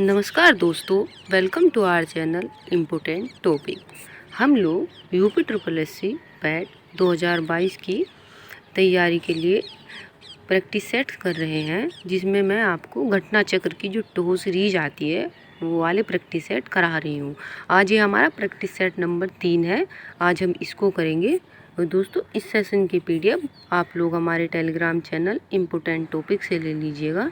नमस्कार दोस्तों, welcome to our channel important topic. हम लोग यूपी ट्रिपल एससी पैट 2022 की तैयारी के लिए प्रैक्टिस सेट कर रहे हैं, जिसमें मैं आपको घटना चक्र की जो 2 सीरीज आती है वो वाले प्रैक्टिस सेट करा रही हूँ। आज ये हमारा प्रैक्टिस सेट नंबर 3 है। आज हम इसको करेंगे। और दोस्तों, इस सेशन की पीडीएफ आप लोग हमारे टेलीग्राम चैनल इम्पोर्टेंट टॉपिक से ले लीजिएगा।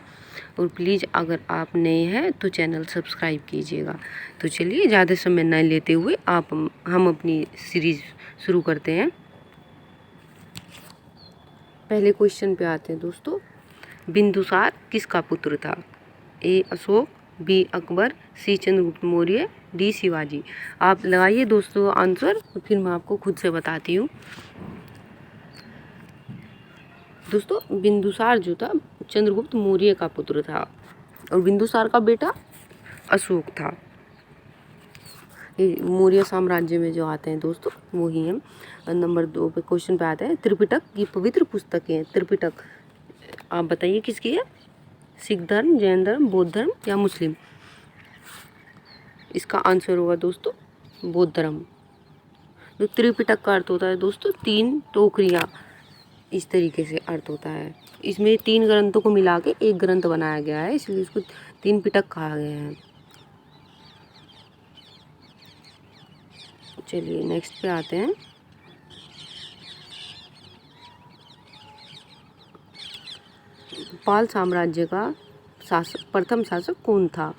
और प्लीज़ अगर आप नए हैं तो चैनल सब्सक्राइब कीजिएगा। तो चलिए, ज़्यादा समय न लेते हुए हम अपनी सीरीज़ शुरू करते हैं। पहले क्वेश्चन पे आते हैं दोस्तों। बिंदुसार किसका पुत्र था? ए अशोक, बी अकबर, सी चंद्रगुप्त मौर्य, डी शिवाजी। आप लगाइए दोस्तों आंसर, फिर मैं आपको खुद से बताती हूँ। दोस्तों, बिंदुसार जो था चंद्रगुप्त मौर्य का पुत्र था और बिंदुसार का बेटा अशोक था। ये मौर्य साम्राज्य में जो आते हैं दोस्तों वो ही हम। नंबर 2 पे क्वेश्चन पे आते हैं। त्रिपिटक की पवित्र पुस्तकें हैं। त्रिपिटक आप बताइए किसकी है? सिख धर्म, जैन धर्म, बौद्ध धर्म या मुस्लिम? इसका आंसर होगा दोस्तों बौद्ध धर्म। तो त्रिपिटक का अर्थ होता है दोस्तों 3 टोकरियाँ, इस तरीके से अर्थ होता है। इसमें 3 ग्रंथों को मिला के एक ग्रंथ बनाया गया है, इसलिए इसको 3 पिटक कहा गया है। चलिए नेक्स्ट पे आते हैं। पाल साम्राज्य का प्रथम शासक कौन था?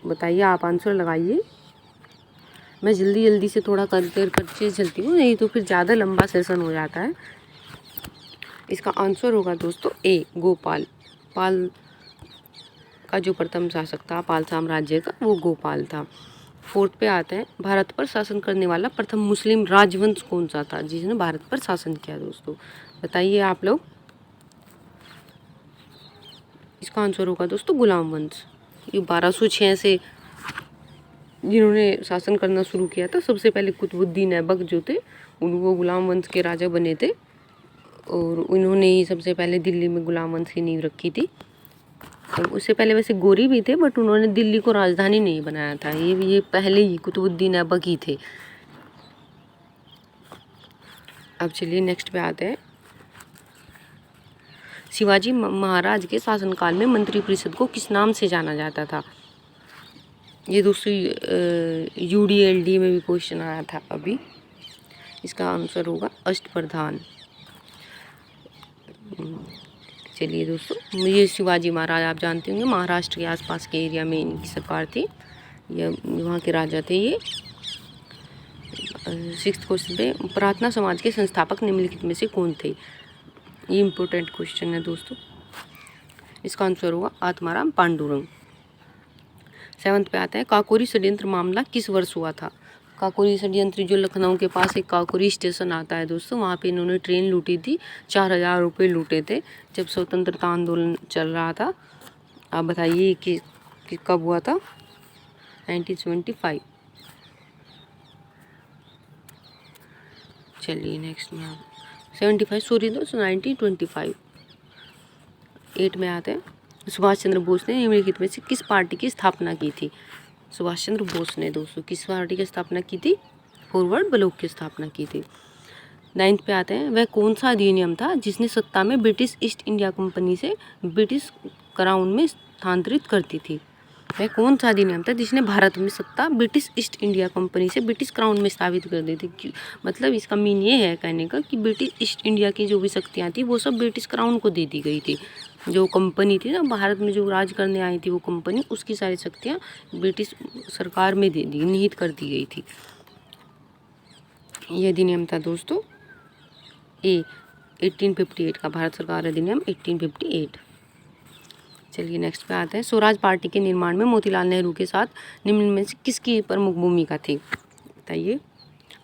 बताइए, आप आंसर लगाइए। मैं जल्दी जल्दी से थोड़ा करके चलती हूँ, नहीं तो फिर ज़्यादा लंबा सेशन हो जाता है। इसका आंसर होगा दोस्तों ए गोपाल। पाल का जो प्रथम शासक था पाल साम्राज्य का, वो गोपाल था। 4th पे आते हैं। भारत पर शासन करने वाला प्रथम मुस्लिम राजवंश कौन सा था जिसने भारत पर शासन किया? दोस्तों बताइए आप लोग। इसका आंसर होगा दोस्तों गुलाम वंश। ये 1206 से जिन्होंने शासन करना शुरू किया था, सबसे पहले कुतुबुद्दीन ऐबक जो थे वो गुलाम वंश के राजा बने थे और उन्होंने ही सबसे पहले दिल्ली में गुलाम वंश की नींव रखी थी। और उससे पहले वैसे गोरी भी थे, बट उन्होंने दिल्ली को राजधानी नहीं बनाया था। ये पहले ही कुतुबुद्दीन ऐबक ही थे। अब चलिए नेक्स्ट पे आते हैं। शिवाजी महाराज के शासनकाल में मंत्रिपरिषद को किस नाम से जाना जाता था? ये दोस्तों UDLD में भी क्वेश्चन आया था अभी। इसका आंसर होगा अष्टप्रधान। चलिए दोस्तों, ये शिवाजी महाराज आप जानते होंगे, महाराष्ट्र के आसपास के एरिया में इनकी सरकार थी, ये वहाँ के राजा थे ये। 6th क्वेश्चन पे, प्रार्थना समाज के संस्थापक निम्नलिखित में से कौन थे? ये इम्पोर्टेंट क्वेश्चन है दोस्तों। इसका आंसर होगा आत्माराम पांडुरंग। 7th पे आता है। काकोरी षड्यंत्र मामला किस वर्ष हुआ था? काकोरी षड्यंत्र जो लखनऊ के पास एक काकोरी स्टेशन आता है दोस्तों, वहाँ पे इन्होंने ट्रेन लूटी थी। 4000 रुपये लूटे थे जब स्वतंत्रता आंदोलन चल रहा था। आप बताइए कि कब हुआ था? 1975। चलिए नेक्स्ट में आप 75 सॉरी दोस्तों 1925। 8 में आते हैं। सुभाष चंद्र बोस ने निम्नलिखित में से किस पार्टी की स्थापना की थी? सुभाष चंद्र बोस ने दोस्तों किस पार्टी की स्थापना की थी? फॉरवर्ड ब्लॉक की स्थापना की थी। 9th पे आते हैं। वह कौन सा अधिनियम था जिसने सत्ता में ब्रिटिश ईस्ट इंडिया कंपनी से ब्रिटिश क्राउन में स्थानांतरित करती थी? वह कौन सा अधिनियम था जिसने भारत में सत्ता ब्रिटिश ईस्ट इंडिया कंपनी से ब्रिटिश क्राउन में स्थापित कर दी थी? मतलब इसका मीन ये है कहने का कि ब्रिटिश ईस्ट इंडिया की जो भी शक्तियाँ थी वो सब ब्रिटिश क्राउन को दे दी गई थी। जो कंपनी थी ना भारत में जो राज करने आई थी वो कंपनी, उसकी सारी शक्तियाँ ब्रिटिश सरकार में दे दी, निहित कर दी गई थी। ये अधिनियम था दोस्तों ए 1858 का, भारत सरकार अधिनियम 1858। चलिए नेक्स्ट पे आते हैं। स्वराज पार्टी के निर्माण में मोतीलाल नेहरू के साथ निम्न में से किसकी प्रमुख भूमिका थी? बताइए।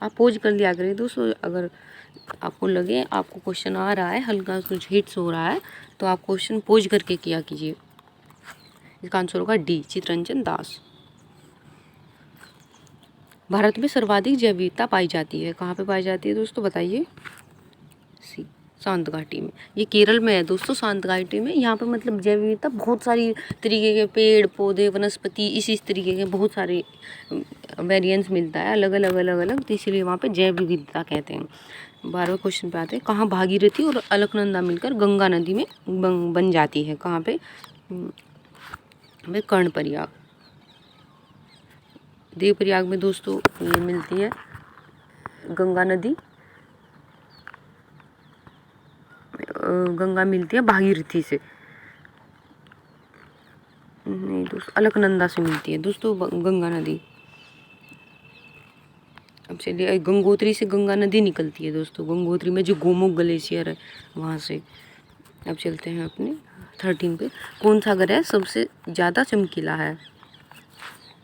आप पोज कर लिया करिए दोस्तों, अगर आपको लगे आपको क्वेश्चन आ रहा है, हल्का कुछ हिट्स हो रहा है, तो आप क्वेश्चन पोज करके किया कीजिए। इसका आंसर होगा डी चित्तरंजन दास। भारत में सर्वाधिक जैव विविधता पाई जाती है, कहाँ पे पाई जाती है दोस्तों? बताइए। सी शांत घाटी में। ये केरल में है दोस्तों, शांत घाटी में। यहाँ पे मतलब जैव विविधता, बहुत सारी तरीके के पेड़ पौधे वनस्पति इसी तरीके के बहुत सारे वेरिएंस मिलता है, अलग अलग अलग अलग, तो इसलिए वहाँ पे जैव विविधता कहते हैं। 12वें क्वेश्चन पे आते हैं, कहाँ भागीरथी और अलकनंदा मिलकर गंगा नदी में बन जाती है? कहाँ पे? कर्णप्रयाग, देवप्रयाग में दोस्तों ये मिलती है गंगा नदी। गंगा मिलती है भागीरथी से, नहीं दोस्तों अलकनंदा से मिलती है दोस्तों गंगा नदी। अब चलिए, गंगोत्री से गंगा नदी निकलती है दोस्तों, गंगोत्री में जो गोमुख ग्लेशियर है वहाँ से। अब चलते हैं अपने 13 पे, कौन सा ग्रह सबसे ज़्यादा चमकीला है?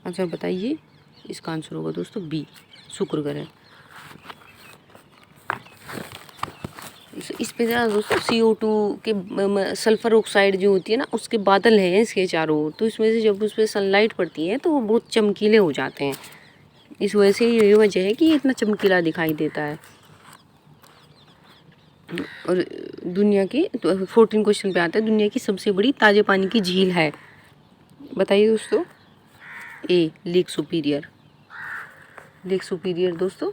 अच्छा बताइए, इसका आंसर होगा दोस्तों बी, शुक्र ग्रह। इस पे ज़रा दोस्तों CO2 के सल्फर ऑक्साइड जो होती है ना, उसके बादल हैं इसके चारों ओर, तो इसमें से जब उस पर सनलाइट पड़ती है तो वो बहुत चमकीले हो जाते हैं। इस वजह से ये वजह है कि ये इतना चमकीला दिखाई देता है। और दुनिया की 14 क्वेश्चन पे आता है, दुनिया की सबसे बड़ी ताजे पानी की झील है? बताइए दोस्तों। ए, लेक सुपीरियर। लेक सुपीरियर दोस्तों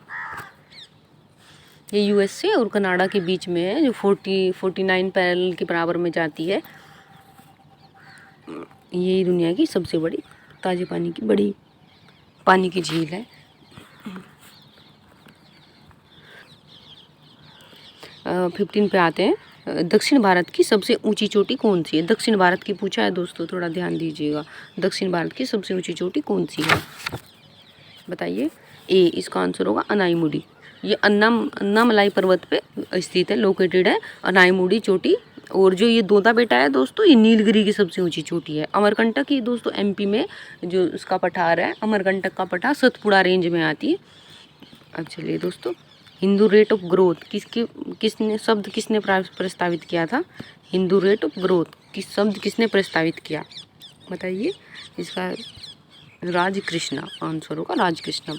ये USA और कनाडा के बीच में है, जो 49 पैरेलल के बराबर में जाती है। यही दुनिया की सबसे बड़ी ताजे पानी की बड़ी पानी की झील है। 15 पे आते हैं, दक्षिण भारत की सबसे ऊंची चोटी कौन सी है? दक्षिण भारत की पूछा है दोस्तों, थोड़ा ध्यान दीजिएगा। दक्षिण भारत की सबसे ऊंची चोटी कौन सी है? बताइए। ए, इसका आंसर होगा अनाईमुडी। ये अन्नामलाई पर्वत पे स्थित है, लोकेटेड है अनाईमुडी चोटी। और जो ये दोदा बेटा है दोस्तों, ये नीलगिरी की सबसे ऊंची चोटी है। अमरकंटक ये दोस्तों MP में जो उसका पठार है, अमरकंटक का पठार सतपुड़ा रेंज में आती है। अब चलिए दोस्तों, हिंदू रेट ऑफ ग्रोथ किसने प्रस्तावित किया था? हिंदू रेट ऑफ ग्रोथ किसने प्रस्तावित किया? बताइए। इसका राजकृष्णा आंसर होगा, राजकृष्णा।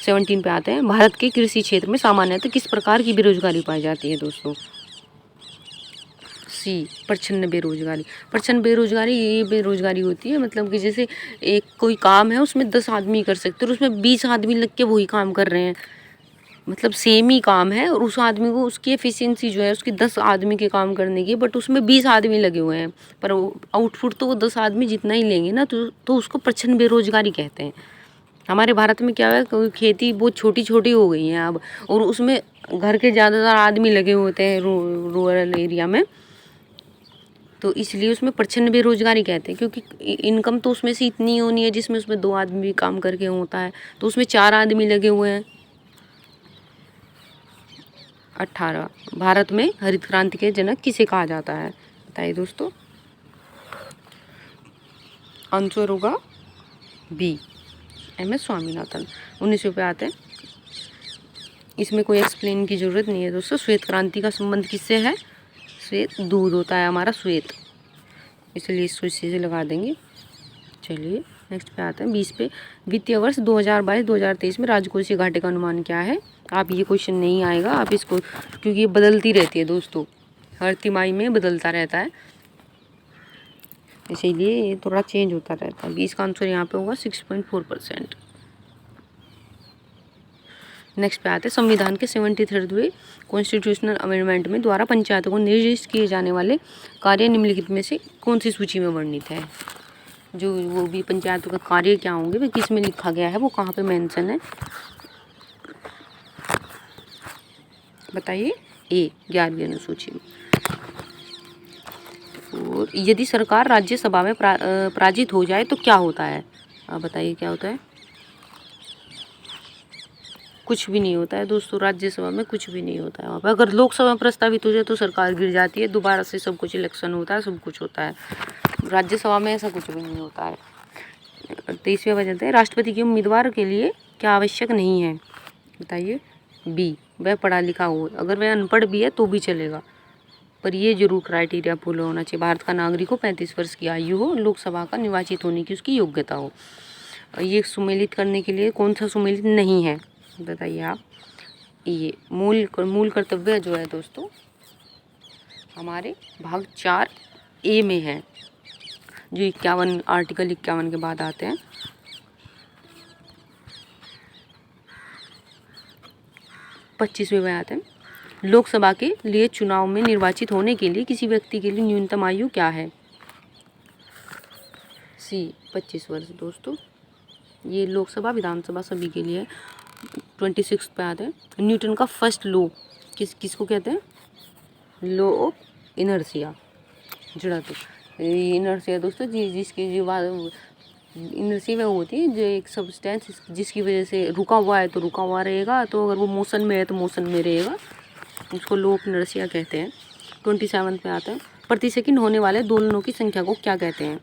17 पे आते हैं, भारत के कृषि क्षेत्र में सामान्यतः किस प्रकार की बेरोजगारी पाई जाती है दोस्तों? सी, प्रच्छन्न बेरोजगारी। प्रच्छन्न बेरोजगारी ये बेरोजगारी होती है, मतलब कि जैसे एक कोई काम है उसमें 10 आदमी कर सकते हैं और उसमें 20 आदमी लग के वही काम कर रहे हैं। मतलब सेम ही काम है और उस आदमी को उसकी एफिशिएंसी जो है उसकी 10 आदमी के काम करने की, बट उसमें 20 आदमी लगे हुए हैं, पर आउटपुट तो वो 10 आदमी जितना ही लेंगे ना, तो उसको प्रच्छन्न बेरोजगारी कहते हैं। हमारे भारत में क्या है, खेती बहुत छोटी छोटी हो गई है अब, और उसमें घर के ज़्यादातर आदमी लगे होते हैं रूरल एरिया में, तो इसलिए उसमें प्रच्छन्न बेरोजगारी कहते हैं। क्योंकि इनकम तो उसमें से इतनी होनी है जिसमें उसमें 2 आदमी भी काम करके होता है, तो उसमें 4 आदमी लगे हुए हैं। 18, भारत में हरित क्रांति के जनक किसे कहा जाता है? बताइए दोस्तों। आंसर होगा बी, MS स्वामीनाथन। 19 पे आते हैं, इसमें कोई एक्सप्लेन की जरूरत नहीं है दोस्तों। श्वेत क्रांति का संबंध किससे है? श्वेत दूध होता है हमारा श्वेत, इसलिए इसको इसी से लगा देंगे। चलिए नेक्स्ट पे आते हैं 20 पे, वित्तीय वर्ष 2022-2023 में राजकोषीय घाटे का अनुमान क्या है? आप ये क्वेश्चन नहीं आएगा, आप इसको, क्योंकि ये बदलती रहती है दोस्तों, हर तिमाही में बदलता रहता है, इसीलिए ये थोड़ा चेंज होता रहता है। इसका आंसर यहाँ पे होगा 6.4%। नेक्स्ट पे आते हैं, संविधान के 73वें कॉन्स्टिट्यूशनल अमेंडमेंट में द्वारा पंचायतों को निर्दिष्ट किए जाने वाले कार्य निम्नलिखित में से कौन सी सूची में वर्णित है? जो वो भी पंचायतों के कार्य क्या होंगे वो किस में लिखा गया है, वो कहाँ पे मेंशन है? बताइए। ए, 11वीं अनुसूची में। और यदि सरकार राज्यसभा में पराजित हो जाए तो क्या होता है? आप बताइए क्या होता है? कुछ भी नहीं होता है दोस्तों, राज्यसभा में कुछ भी नहीं होता है वहाँ पर। अगर लोकसभा में प्रस्तावित हो जाए तो सरकार गिर जाती है, दोबारा से सब कुछ इलेक्शन होता है, सब कुछ होता है। राज्यसभा में ऐसा कुछ भी नहीं होता है। 23वें वजह है, राष्ट्रपति के उम्मीदवार के लिए क्या आवश्यक नहीं है? बताइए। बी, वह पढ़ा लिखा हो। अगर वह अनपढ़ भी है तो भी चलेगा, पर ये जरूर क्राइटेरिया फॉलो होना चाहिए। भारत का नागरिक हो, 35 वर्ष की आयु हो, लोकसभा का निर्वाचित होने की उसकी योग्यता हो। ये सुमेलित करने के लिए कौन सा सुमेलित नहीं है? बताइए आप। ये मूल कर्तव्य जो है दोस्तों, हमारे भाग 4A में है, जो 51 आर्टिकल 51 के बाद आते हैं। 25वें में आते हैं, लोकसभा के लिए चुनाव में निर्वाचित होने के लिए किसी व्यक्ति के लिए न्यूनतम आयु क्या है? सी 25 वर्ष दोस्तों। ये लोकसभा विधानसभा सभी के लिए। 26 पे आते हैं, न्यूटन का फर्स्ट लॉ किसको कहते हैं? लॉ ऑफ इनर्शिया, जड़त्व। इनर्शिया दोस्तों जिसकी जो इनर्शिया में होती है, जो एक सब्सटेंस जिसकी वजह से रुका हुआ है तो रुका हुआ रहेगा, तो अगर वो मोशन में है तो मोशन में रहेगा, उसको लॉ ऑफ इनर्शिया कहते हैं। 27 पे आते हैं, प्रति सेकंड होने वाले दोलनों की संख्या को क्या कहते हैं?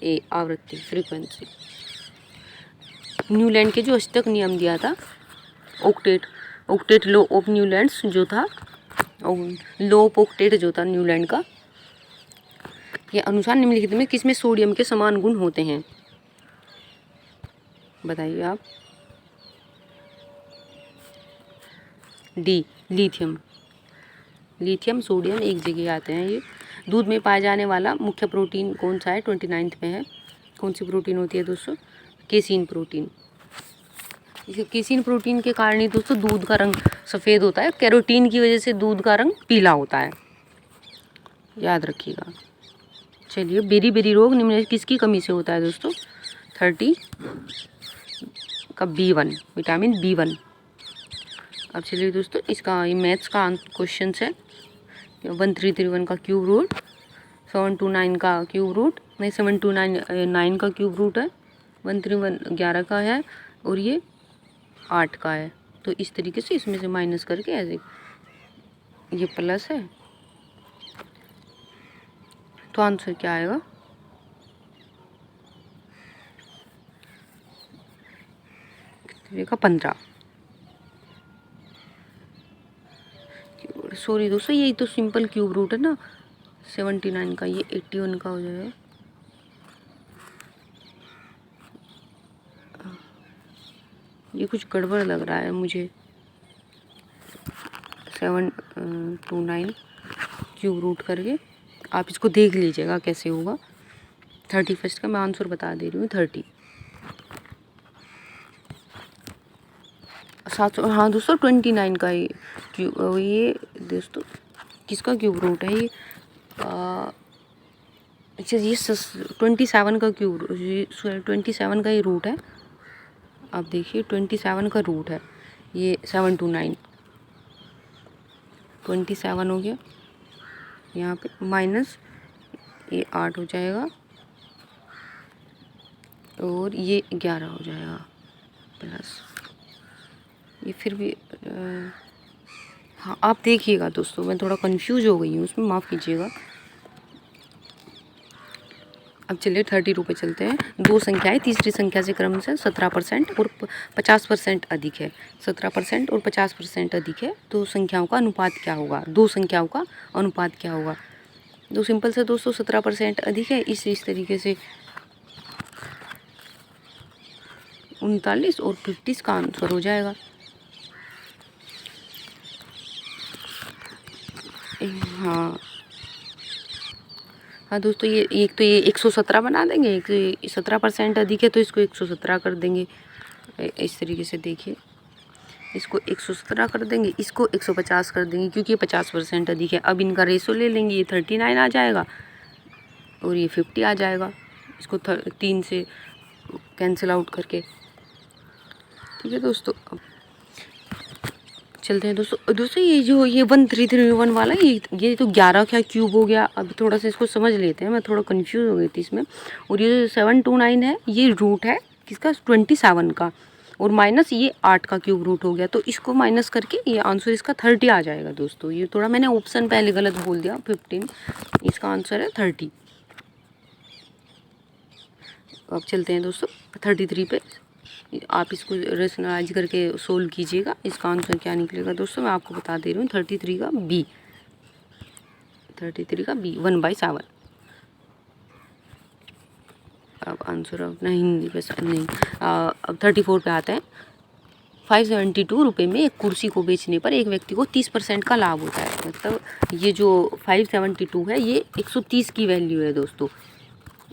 ए आवृत्ति, फ्रीक्वेंसी। न्यूलैंड के जो अष्टक नियम दिया था, ऑक्टेट लॉ ऑफ न्यूलैंड जो था, लॉ ऑफ ऑक्टेट जो था न्यूलैंड का, के अनुसार निम्नलिखित में किसमें सोडियम के समान गुण होते हैं? बताइए आप। D lithium. लिथियम सोडियम एक जगह आते हैं ये। दूध में पाया जाने वाला मुख्य प्रोटीन कौन सा है? 29 में है। कौन सी प्रोटीन होती है दोस्तों? Casein protein. केसीन प्रोटीन के कारण ही दोस्तों दूध का रंग सफ़ेद होता है, कैरोटीन की वजह से दूध का रंग पीला होता है, याद रखिएगा। चलिए, बेरी बेरी रोग निम्न किसकी कमी से होता है दोस्तों? 30 का B1, विटामिन B1। अब चलिए दोस्तों, इसका ये मैथ्स का क्वेश्चन है। 1331 का क्यूब रूट, 729 का क्यूब रूट, नहीं 729 का क्यूब रूट है, 131 11 का है, और ये 8 का है। तो इस तरीके से इसमें से माइनस करके ऐसे ये प्लस है, तो आंसर क्या आएगा? का 15। सॉरी दोस्तों, ये तो सिंपल क्यूब रूट है ना, 79 का, ये 81 का हो जाएगा। ये कुछ गड़बड़ लग रहा है मुझे। 729 क्यूब रूट करके आप इसको देख लीजिएगा कैसे होगा। 31 का मैं आंसर बता दे रही हूँ, 30। 700। हाँ दोस्तों, 29 का ये दोस्तों किसका क्यूब रूट है? ये अच्छा, ये 27 का क्यूब, 27 का ये रूट है। आप देखिए 27 का रूट है, ये 729, 27 हो गया, यहाँ पे माइनस ये 8 हो जाएगा, और ये 11 हो जाएगा, प्लस ये फिर भी हाँ आप देखिएगा दोस्तों, मैं थोड़ा कंफ्यूज हो गई हूँ उसमें, माफ़ कीजिएगा। अब चलिए 32 पे चलते हैं। दो संख्याएं तीसरी संख्या से क्रम से 17% और 50% अधिक है। 17% और 50% अधिक है, तो संख्याओं का अनुपात क्या होगा? दो संख्याओं का अनुपात क्या होगा? दो सिंपल से दोस्तों 17% अधिक है, इस तरीके से 39 और 50 का आंसर हो जाएगा। हाँ दोस्तों, ये एक तो ये 117 बना देंगे, एक 17% अधिक है तो इसको 117 कर देंगे। इस तरीके से देखिए, इसको 117 कर देंगे, इसको 150 कर देंगे, क्योंकि ये 50% अधिक है। अब इनका रेशो ले लेंगे, ये 39 आ जाएगा और ये 50 आ जाएगा, इसको 3 से कैंसिल आउट करके। ठीक है दोस्तों, अब चलते हैं दोस्तों ये जो ये 1331 वाला ये तो 11 क्या क्यूब हो गया। अब थोड़ा सा इसको समझ लेते हैं, मैं थोड़ा कंफ्यूज हो गई थी इसमें। और ये 729 है, ये रूट है किसका? 27 का, और माइनस ये 8 का क्यूब रूट हो गया, तो इसको माइनस करके ये आंसर इसका 30 आ जाएगा दोस्तों। ये थोड़ा मैंने ऑप्शन पहले गलत बोल दिया, 15, इसका आंसर है 30। अब चलते हैं दोस्तों 33 पे, आप इसको रेशनलाइज करके सोल्व कीजिएगा। इसका आंसर क्या निकलेगा दोस्तों, मैं आपको बता दे रही हूँ। 33 का बी, 33 का बी, 1/7। अब आंसर अपना हिंदी पे नहीं, अब 34 पे आते हैं। 572 रुपये में एक कुर्सी को बेचने पर एक व्यक्ति को 30% का लाभ होता है। मतलब ये जो 572 है ये 130 की वैल्यू है दोस्तों,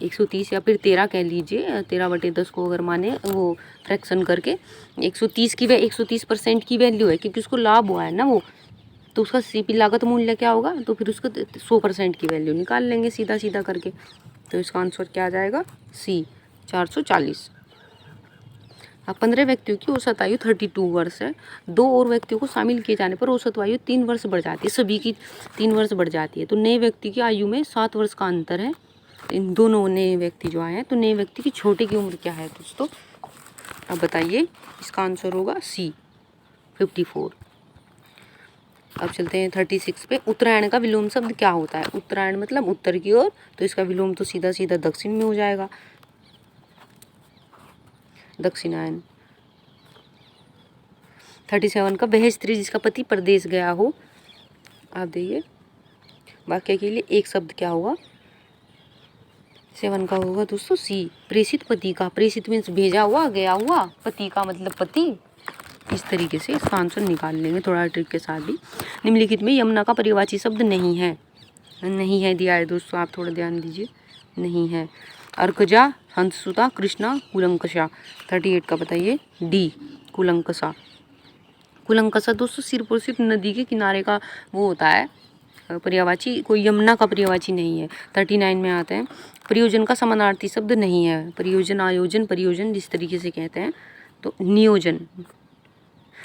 130 या फिर 13 कह लीजिए, 13/10 को अगर माने वो फ्रैक्शन करके 130 की 130% की वैल्यू है, क्योंकि उसको लाभ हुआ है ना वो, तो उसका सीपी लागत मूल्य क्या होगा, तो फिर उसको 100% की वैल्यू निकाल लेंगे सीधा सीधा करके। तो इसका आंसर क्या आ जाएगा, सी 440। अब 15 व्यक्तियों की औसत आयु 32 वर्ष है। 2 और व्यक्तियों को शामिल किए जाने पर औसत आयु 3 वर्ष बढ़ जाती है, सभी की 3 वर्ष बढ़ जाती है। तो नए व्यक्ति की आयु में 7 वर्ष का अंतर है। इन दोनों नए व्यक्ति जो आए हैं, तो नए व्यक्ति की छोटे की उम्र क्या है दोस्तों, अब बताइए। इसका आंसर होगा सी 54। अब चलते हैं 36 पे। उत्तरायण का विलोम शब्द क्या होता है। उत्तरायण मतलब उत्तर की ओर, तो इसका विलोम तो सीधा सीधा दक्षिण में हो जाएगा, दक्षिणायन। 37 का वह स्त्री जिसका पति परदेश गया हो। आप देखिए वाक्य के लिए एक शब्द क्या होगा, 7 का होगा दोस्तों सी प्रेषित पति का। प्रेषित मीन्स भेजा हुआ, गया हुआ, पति का मतलब पति। इस तरीके से इसका आंसर निकाल लेंगे थोड़ा ट्रिक के साथ भी। निम्नलिखित में यमुना का पर्यायवाची शब्द नहीं है, नहीं है दिया है दोस्तों, आप थोड़ा ध्यान दीजिए, नहीं है। अर्कजा, हंससुता, कृष्णा, कुलंकषा। 38 का बताइए, डी कुलंकषा। कुलंकषा दोस्तों सिर्फ और सिर्फ नदी के किनारे का वो होता है पर्यायवाची, कोई यमुना का पर्यायवाची नहीं है। 39 में आते हैं, प्रयोजन का समानार्थी शब्द नहीं है। प्रयोजन, आयोजन, परियोजन जिस तरीके से कहते हैं, तो नियोजन।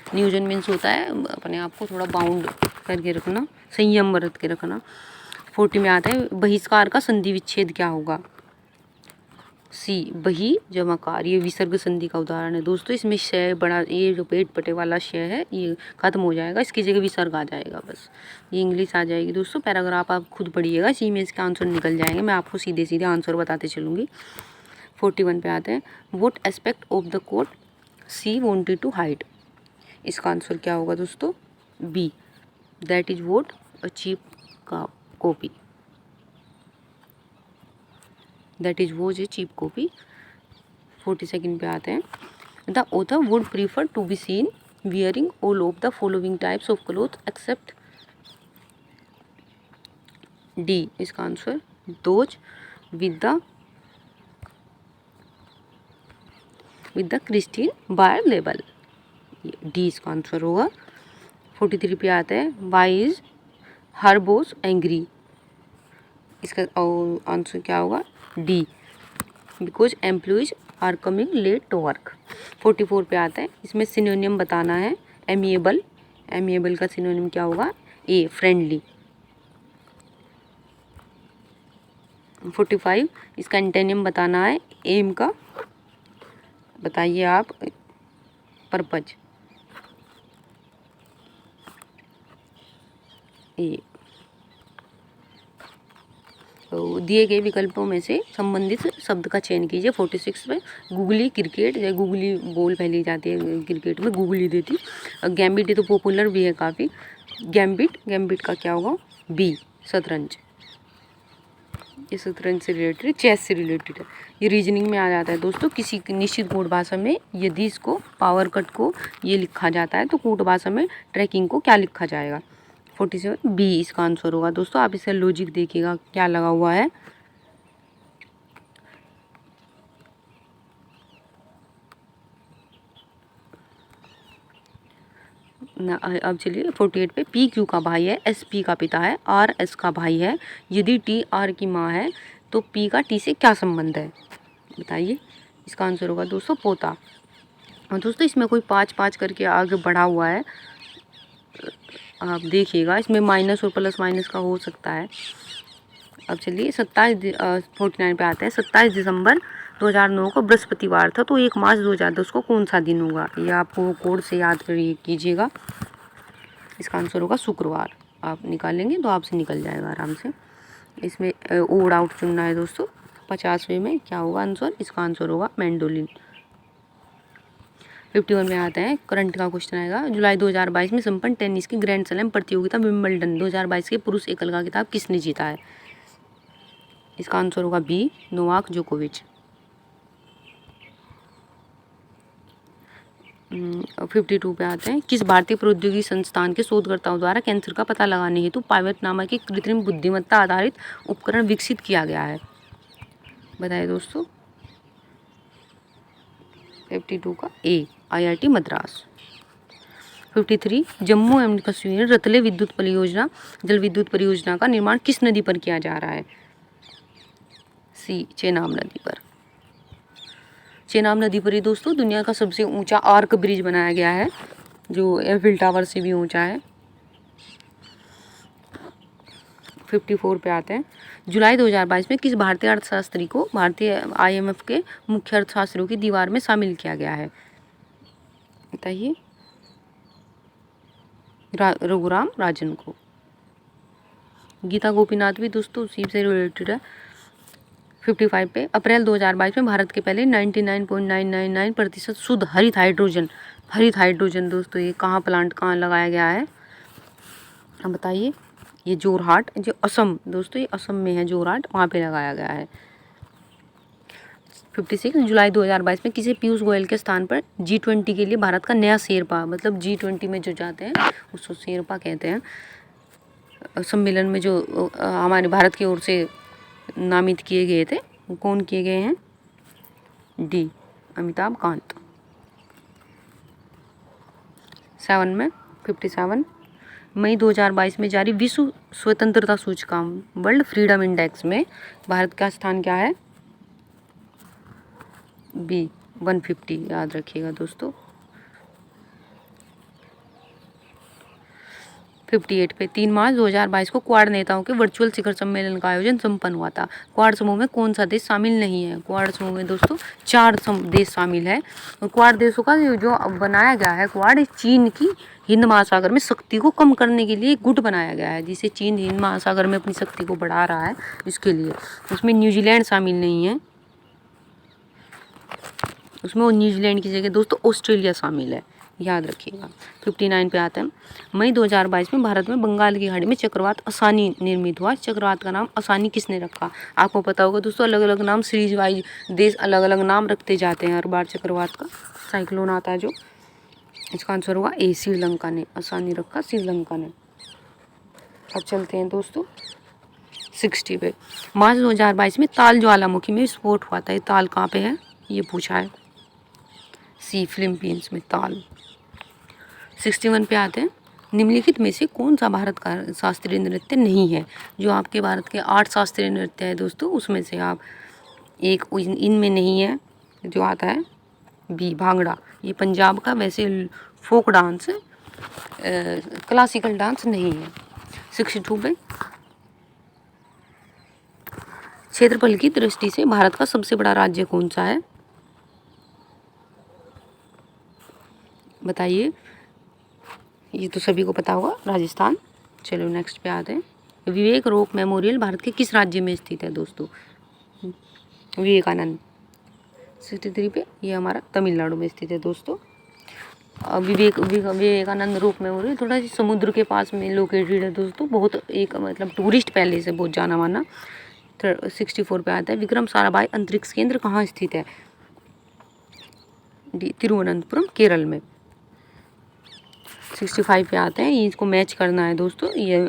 नियोजन मीन्स होता है अपने आप को थोड़ा बाउंड करके रखना, संयम बरत के रखना। 40 में आता है, बहिष्कार का संधि विच्छेद क्या होगा, सी बही जमाकार। ये विसर्ग संधि का उदाहरण है दोस्तों। इसमें शय बड़ा, ये जो पेट पटे वाला शय है ये खत्म हो जाएगा, इसकी जगह विसर्ग आ जाएगा, बस ये इंग्लिश आ जाएगी दोस्तों। पैराग्राफ आप खुद पढ़िएगा, इसी में इसके आंसर निकल जाएंगे, मैं आपको सीधे सीधे आंसर बताते चलूँगी। 41 पे आते हैं, what aspect of the coat she wanted to hide. इसका आंसर क्या होगा दोस्तों, B that is what a cheap copy, that is was a cheap copy. 42 पे आते हैं, the author would prefer to be seen wearing all of the following types of cloth except D. इसका answer those with the Christine Bayer label, D इसका answer होगा। 43 पे आता है, why is her boss angry. इसका answer क्या होगा, D because employees are coming late to work. 44 पे आता है, इसमें सिनोनिम बताना है, एमिएबल, एमिएबल का सिनोनिम क्या होगा, ए फ्रेंडली। 45 इसका एंटोनिम बताना है, एम का बताइए आप, पर्पज, ए। तो दिए गए विकल्पों में से संबंधित शब्द का चयन कीजिए। 46 में गूगली क्रिकेट, या गूगली बॉल फैली जाती है क्रिकेट में, गूगली देती। गैम्बिट ये तो पॉपुलर भी है काफ़ी, गैम्बिट, गैम्बिट का क्या होगा, बी शतरंज। ये शतरंज से रिलेटेड, चेस से रिलेटेड है, ये रीजनिंग में आ जाता है दोस्तों। किसी निश्चित कोड भाषा में यदि इसको पावर कट को ये लिखा जाता है, तो कोड भाषा में ट्रैकिंग को क्या लिखा जाएगा। 47 बी इसका आंसर होगा दोस्तों। आप इसे लॉजिक देखिएगा क्या लगा हुआ है, अब चलिए 48 पे, पी क्यू का भाई है, एस पी का पिता है, आर एस का भाई है, यदि टी आर की माँ है, तो पी का टी से क्या संबंध है, बताइए। इसका आंसर होगा दोस्तों पोता। और दोस्तों इसमें कोई 5-5 करके आगे बढ़ा हुआ है, आप देखिएगा, इसमें माइनस और प्लस माइनस का हो सकता है। अब चलिए 49 पे आते हैं, 27 दिसंबर 2009 को बृहस्पतिवार था, तो 1 मार्च 2010 को कौन सा दिन होगा, ये आपको कोड से याद कीजिएगा। इसका आंसर होगा शुक्रवार। आप निकालेंगे तो आपसे निकल जाएगा आराम से। इसमें ओड आउट चुनना है दोस्तों। 50वें में क्या होगा आंसर, इसका आंसर होगा मैंडोलिन। 51 में आता है, करंट का क्वेश्चन आएगा, जुलाई 2022 में संपन्न टेनिस की ग्रैंड स्लैम प्रतियोगिता विंबलडन 2022 के पुरुष एकल का खिताब किसने जीता है। इसका आंसर होगा बी नोवाक जोकोविच। 52 पे आते हैं। किस भारतीय प्रौद्योगिकी संस्थान के शोधकर्ताओं द्वारा कैंसर का पता लगाने हेतु पाइवेट नामक एक कृत्रिम बुद्धिमत्ता आधारित उपकरण विकसित किया गया है? बताइए दोस्तों। 52 का ए, IIT मद्रास। 53 जम्मू एवं कश्मीर रतले विद्युत परियोजना जल विद्युत परियोजना का निर्माण किस नदी पर किया जा रहा है? सी, चेनाब नदी पर। चेनाब नदी पर ही दोस्तों दुनिया का सबसे ऊंचा आर्क ब्रिज बनाया गया है, जो एफिल टावर से भी ऊंचा है। 54 पे आते हैं। जुलाई 2022 में किस भारतीय अर्थशास्त्री को भारतीय IMF के मुख्य अर्थशास्त्रियों की दीवार में शामिल किया गया है? बताइए। रघुराम राजन को। गीता गोपीनाथ भी दोस्तों उसी से रिलेटेड है। 55 पे अप्रैल 2022 में भारत के पहले 99.999% शुद्ध हरित हाइड्रोजन दोस्तों ये प्लांट कहाँ लगाया गया है? अब बताइए। ये जोरहाट, जो असम दोस्तों, ये असम में है जोरहाट, वहाँ पे लगाया गया है। 56 जुलाई 2022 में किसी पीयूष गोयल के स्थान पर G20 के लिए भारत का नया शेरपा, मतलब G20 में जो जाते हैं उसको शेरपा कहते हैं, सम्मेलन में जो हमारे भारत की ओर से नामित किए गए थे, वो कौन किए गए हैं? डी, अमिताभ कांत। 7 में 57 मई 2022 में जारी विश्व स्वतंत्रता सूचकांक वर्ल्ड फ्रीडम इंडेक्स में भारत का स्थान क्या है? बी, 150। याद रखिएगा दोस्तों। 58 पे 3 मार्च 2022 को क्वाड नेताओं के वर्चुअल शिखर सम्मेलन का आयोजन संपन्न हुआ था। क्वाड समूह में कौन सा देश शामिल नहीं है? क्वाड समूह में दोस्तों 4 देश शामिल है। और क्वाड देशों का जो बनाया गया है क्वाड, चीन की हिंद महासागर में शक्ति को कम करने के लिए गुट बनाया गया है, जिसे चीन हिंद महासागर में अपनी शक्ति को बढ़ा रहा है, इसके लिए। उसमें न्यूजीलैंड शामिल नहीं है, उसमें वो न्यूजीलैंड की जगह दोस्तों ऑस्ट्रेलिया शामिल है, याद रखिएगा। 59 पे आते हैं। मई 2022 में भारत में बंगाल की खाड़ी में चक्रवात असानी निर्मित हुआ। चक्रवात का नाम असानी किसने रखा? आपको पता होगा दोस्तों, अलग अलग नाम सीरीज वाइज देश अलग अलग नाम रखते जाते हैं हर बार चक्रवात का। साइक्लोन आता है जो, इसका आंसर होगा ए, श्रीलंका ने असानी रखा, श्रीलंका ने। अब चलते हैं दोस्तों 60 पे। मार्च 2022 में ताल ज्वालामुखी में विस्फोट हुआ था। ये ताल कहाँ पे है ये पूछा है। सी, फिलीपींस में ताल। 61 पे आते हैं। निम्नलिखित में से कौन सा भारत का शास्त्रीय नृत्य नहीं है? जो आपके भारत के 8 शास्त्रीय नृत्य है दोस्तों, उसमें से आप एक इनमें नहीं है, जो आता है बी, भांगड़ा। ये पंजाब का वैसे फोक डांस है, क्लासिकल डांस नहीं है। 62 पे क्षेत्रफल की दृष्टि से भारत का सबसे बड़ा राज्य कौन सा है? बताइए। ये तो सभी को पता होगा, राजस्थान। चलो नेक्स्ट पे आते हैं। विवेक रोक मेमोरियल भारत के किस राज्य में स्थित है दोस्तों? विवेकानंद। 63 पे ये हमारा तमिलनाडु में स्थित है दोस्तों। विवेकानंद रोक मेमोरियल थोड़ा सी समुद्र के पास में लोकेटेड है दोस्तों, बहुत एक मतलब टूरिस्ट पैलेस है, बहुत जाना माना। 64 पे आता है। विक्रम साराभाई अंतरिक्ष केंद्र कहाँ स्थित है? तिरुवनंतपुरम, केरल में। 65 पे आते हैं। ये इसको मैच करना है दोस्तों, ये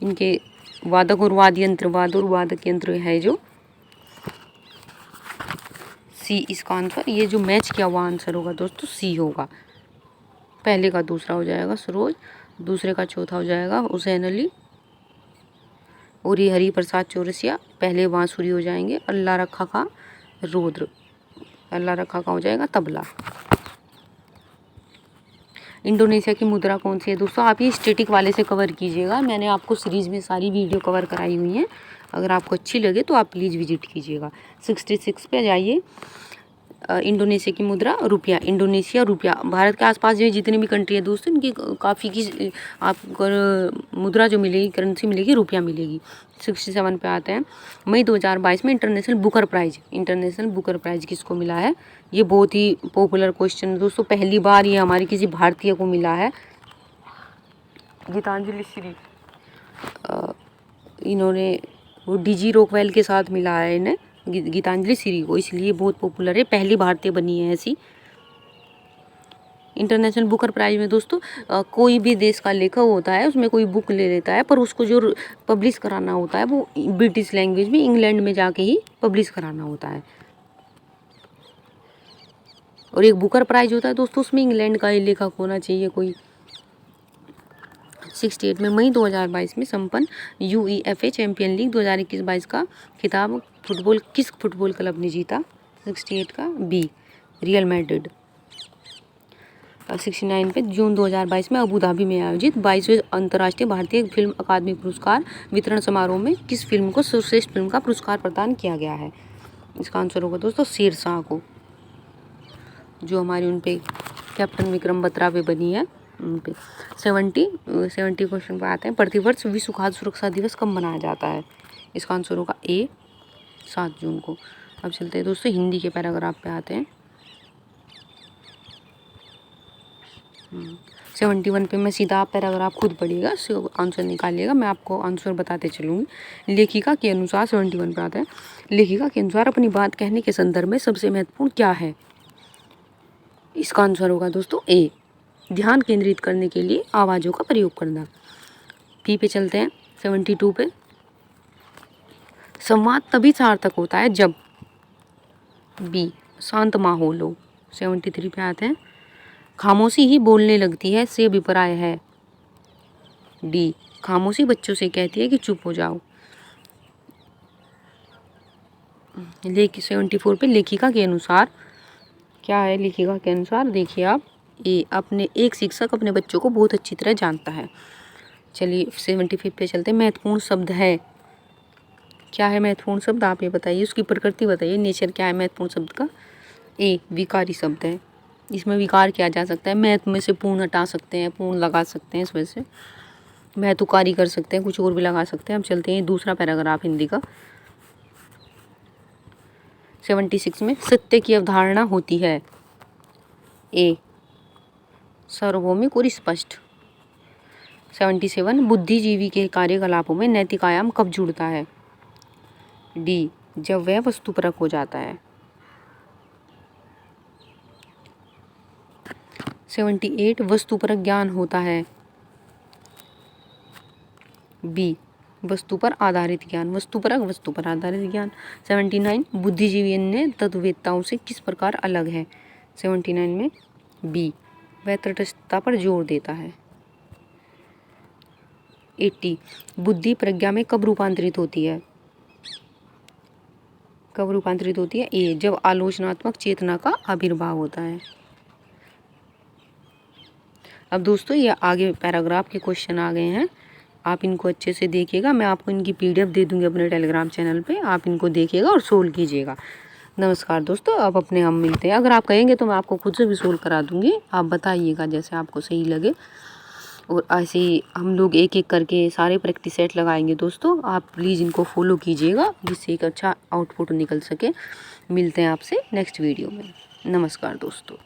इनके वादक और वादक यंत्र है जो। सी इसका आंसर, ये जो मैच किया हुआ आंसर होगा दोस्तों सी होगा। पहले का दूसरा हो जाएगा सरोज, दूसरे का चौथा हो जाएगा हुसैन अली, और ये हरि प्रसाद चौरसिया पहले बांसुरी हो जाएंगे। अल्लाह रखा का रुद्र, अल्लाह रखा का हो जाएगा तबला। इंडोनेशिया की मुद्रा कौन सी है दोस्तों? आप ये स्टैटिक वाले से कवर कीजिएगा, मैंने आपको सीरीज में सारी वीडियो कवर कराई हुई हैं, अगर आपको अच्छी लगे तो आप प्लीज़ विजिट कीजिएगा। 66 पे जाइए। इंडोनेशिया की मुद्रा रुपया। इंडोनेशिया रुपया, भारत के आसपास जो जितनी भी कंट्री है दोस्तों, इनकी काफ़ी की आपको मुद्रा जो मिलेगी, करेंसी मिलेगी, रुपया मिलेगी। 67 पे आते हैं। मई 2022 में इंटरनेशनल बुकर प्राइज़ किसको मिला है? ये बहुत ही पॉपुलर क्वेश्चन है दोस्तों, पहली बार ये हमारी किसी भारतीय को मिला है। गीतांजलि श्री, इन्होंने वो DG रॉकवेल के साथ मिला है इन्हें, गीतांजलि श्री को, इसलिए बहुत पॉपुलर है, पहली भारतीय बनी है ऐसी। इंटरनेशनल बुकर प्राइज में दोस्तों कोई भी देश का लेखक होता है उसमें कोई बुक ले लेता है, पर उसको जो पब्लिश कराना होता है वो ब्रिटिश लैंग्वेज में इंग्लैंड में जाके ही पब्लिश कराना होता है। और एक बुकर प्राइज होता है दोस्तों, उसमें इंग्लैंड का ही लेखक होना चाहिए कोई। 68 में मई 2022 में संपन्न UEFA चैंपियन लीग 2021-22 का खिताब किस फुटबॉल क्लब ने जीता? 68 का बी, रियल मैड्रिड। 69 पे जून 2022 में अबू धाबी में आयोजित 22वें अंतर्राष्ट्रीय भारतीय फिल्म अकादमी पुरस्कार वितरण समारोह में किस फिल्म को सर्वश्रेष्ठ फिल्म का पुरस्कार प्रदान किया गया है? इसका आंसर होगा दोस्तों शेरशाह को, जो हमारी उन पे कैप्टन विक्रम बत्रा पे बनी है उन पे। 70 क्वेश्चन पे आते हैं। प्रतिवर्ष विश्व खाद्य सुरक्षा दिवस कब मनाया जाता है? इसका आंसर होगा ए, 7 जून को। अब चलते हैं दोस्तों हिंदी के पैराग्राफ पे आते हैं। 71 पे मैं सीधा आप पैराग्राफ खुद पढ़िएगा, आंसर निकालिएगा, मैं आपको आंसर बताते चलूँगी। लेखिका के अनुसार 71 पे आता है, लेखिका के अनुसार अपनी बात कहने के संदर्भ में सबसे महत्वपूर्ण क्या है? इसका आंसर होगा दोस्तों ए, ध्यान केंद्रित करने के लिए आवाज़ों का प्रयोग करना। बी पे चलते हैं 72 पे। संवाद तभी सार्थक होता है जब बी, शांत माहौल हो। 73 पे आते हैं। खामोशी ही बोलने लगती है से अभिप्राय है डी, खामोशी बच्चों से कहती है कि चुप हो जाओ। 74 पे लेखिका के अनुसार क्या है? लेखिका के अनुसार देखिए आप, एक शिक्षक अपने बच्चों को बहुत अच्छी तरह जानता है। चलिए 75 पे चलते हैं। महत्वपूर्ण शब्द है, क्या है महत्वपूर्ण शब्द? आप ये बताइए, उसकी प्रकृति बताइए, नेचर क्या है महत्वपूर्ण शब्द का? ए, विकारी शब्द है, इसमें विकार किया जा सकता है। महत्व में से पूर्ण हटा सकते हैं, पूर्ण लगा सकते हैं, इस वजह से महत्वकारी कर सकते हैं, कुछ और भी लगा सकते हैं। हम चलते हैं दूसरा पैराग्राफ हिंदी का। 76 में सत्य की अवधारणा होती है ए, सार्वभौमिक और स्पष्ट। 77 बुद्धिजीवी के कार्यकलापों में नैतिक आयाम कब जुड़ता है? डी, जब वह वस्तुपरक हो जाता है। 78 वस्तुपरक ज्ञान होता है बी, वस्तु पर आधारित ज्ञान, वस्तुपरक वस्तु पर आधारित ज्ञान। 79 बुद्धिजीवी अन्य तत्ववेत्ताओं से किस प्रकार अलग है? 79 में बी, वह तटस्थता पर जोर देता है। 80 बुद्धि प्रज्ञा में कब रूपांतरित होती है? कब रूपांतरित होती है? ए, जब आलोचनात्मक चेतना का आविर्भाव होता है। अब दोस्तों ये आगे पैराग्राफ के क्वेश्चन आ गए हैं, आप इनको अच्छे से देखिएगा। मैं आपको इनकी PDF दे दूंगी अपने टेलीग्राम चैनल पे, आप इनको देखिएगा और सोल्व कीजिएगा। नमस्कार दोस्तों, अब अपने हम मिलते हैं। अगर आप कहेंगे तो मैं आपको खुद से भी सोल्व करा दूंगी, आप बताइएगा जैसे आपको सही लगे। और ऐसे ही हम लोग एक एक करके सारे प्रैक्टिस सेट लगाएंगे दोस्तों, आप प्लीज़ इनको फॉलो कीजिएगा जिससे एक अच्छा आउटपुट निकल सके। मिलते हैं आपसे नेक्स्ट वीडियो में। नमस्कार दोस्तों।